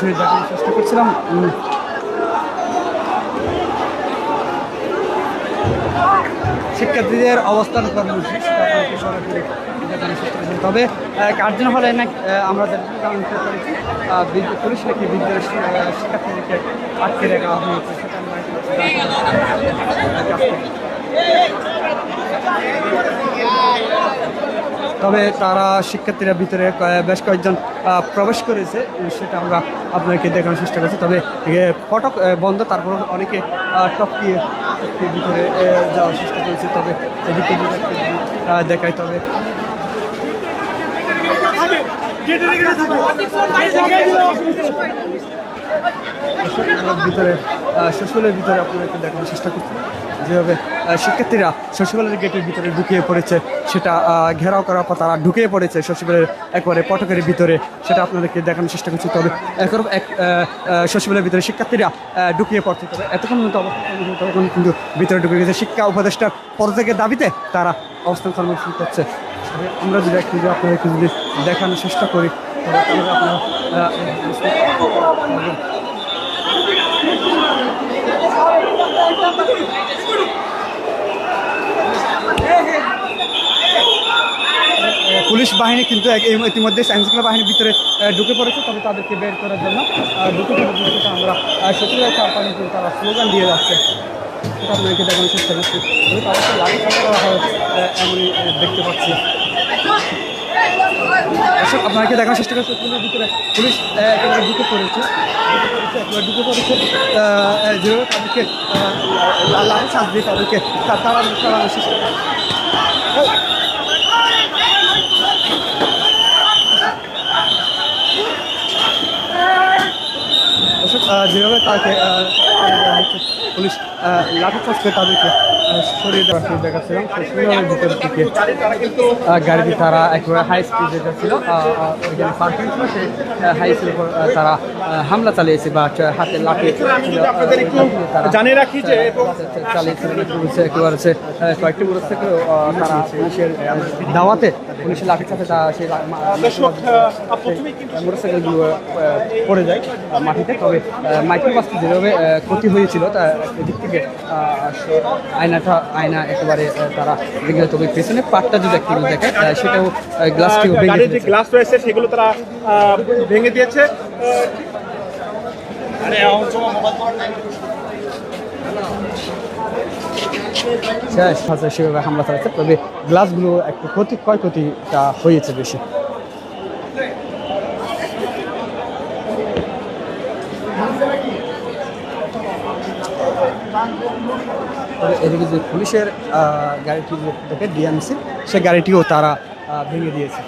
চেষ্টা করছিলাম। শিক্ষার্থীদের অবস্থান কর্মসূচি সরাসরি দেখানোর চেষ্টা করছেন। তবে কার্জন হলে না আমরা জানতে পেরেছি পুলিশ নাকি বিদ্যালয়ের শিক্ষার্থীদেরকে আটকে রাখা হয়েছে, সেটা তবে তারা শিক্ষার্থীরা ভিতরে বেশ কয়েকজন প্রবেশ করেছে, সেটা আমরা আপনাকে দেখানোর চেষ্টা করছি। তবে ফটক বন্ধ, তারপর অনেকে টপকিয়ে ভিতরে যাওয়ার চেষ্টা করেছে। তবে এদিকে দেখায়, তবে ভিতরে সচিবালয়ের ভিতরে আপনাদেরকে দেখানোর চেষ্টা করছি যেভাবে শিক্ষার্থীরা সচিবালয়ের গেটের ভিতরে ঢুকিয়ে পড়েছে, সেটা ঘেরাও করার পর তারা ঢুকিয়ে পড়েছে সচিবালয়ের একবারে পটকের ভিতরে, সেটা আপনাদেরকে দেখানোর চেষ্টা করছি। তবে সচিবালয়ের ভিতরে শিক্ষার্থীরা ঢুকিয়ে পড়ছে, তবে এতক্ষণ তখন কিন্তু ভিতরে ঢুকে গেছে। শিক্ষা উপদেষ্টার পদত্যাগের দাবিতে তারা অবস্থান কর্মসূচি করছে। আমরা যদি একটু আপনাদেরকে যদি দেখানোর চেষ্টা করি, তাহলে আপনারা পুলিশ বাহিনী কিন্তু ইতিমধ্যে আইনশৃঙ্খলা বাহিনীর ভিতরে ঢুকে পড়েছে। তবে তাদেরকে বের করার জন্য ঢুকে পড়েছে আমরা সচিবালয় চারপাশে কিন্তু তারা স্লোগান দিয়ে যাচ্ছে, সেটা আপনাদেরকে দেখানোর চেষ্টা করছি। তাদেরকে লাঠি চার্জ করা হয় এমনই দেখতে পাচ্ছি। আপনাকে দেখানোর চেষ্টা করছি ভিতরে পুলিশ একেবারে ঢুকে পড়েছে, যেভাবে তাদেরকে লাঠি চার্জ দিয়ে তাদেরকে তাড়ানোর চেষ্টা করছে। যেভাবে তাকে পুলিশ লাঠিচার্জ করে তাদেরকে সরিয়ে দেওয়ার দেখাচ্ছিলাম। সচিবালয়ের ভিতর থেকে গাড়িটি তারা একেবারে হাই স্পিডে যাচ্ছিল, ওইখানে পার্কিং ছিল, সেই হাই স্পিডের উপর তারা হামলা চালিয়েছে বা হাতে লাঠি জানিয়ে রাখি যে চালিয়েছিল। একেবারে কয়েকটি মোটরসাইকেল তারা পুলিশের দাওয়াতে পুলিশের লাঠির সাথে সেই মোটরসাইকেলগুলো পড়ে যায় মাটিতে। তবে মাইক্রোবাসটি যেভাবে ক্ষতি হয়েছিল তা এদিক থেকে আয়না একেবারে তারা দেখলে, তবে পেছনে পাটটা যদি একটু দেখে সেটাও গ্লাসটিও ভেঙে, যে গ্লাস রয়েছে সেগুলো তারা ভেঙে দিয়েছে। সেভাবে হামলা চালাচ্ছে, তবে গ্লাসগুলো একটু ক্ষয়ক্ষতিটা হয়েছে বেশি। তবে এদিকে যে পুলিশের গাড়িটি দেখে ডিএমসি, সে গাড়িটিও তারা ভেঙে দিয়েছে।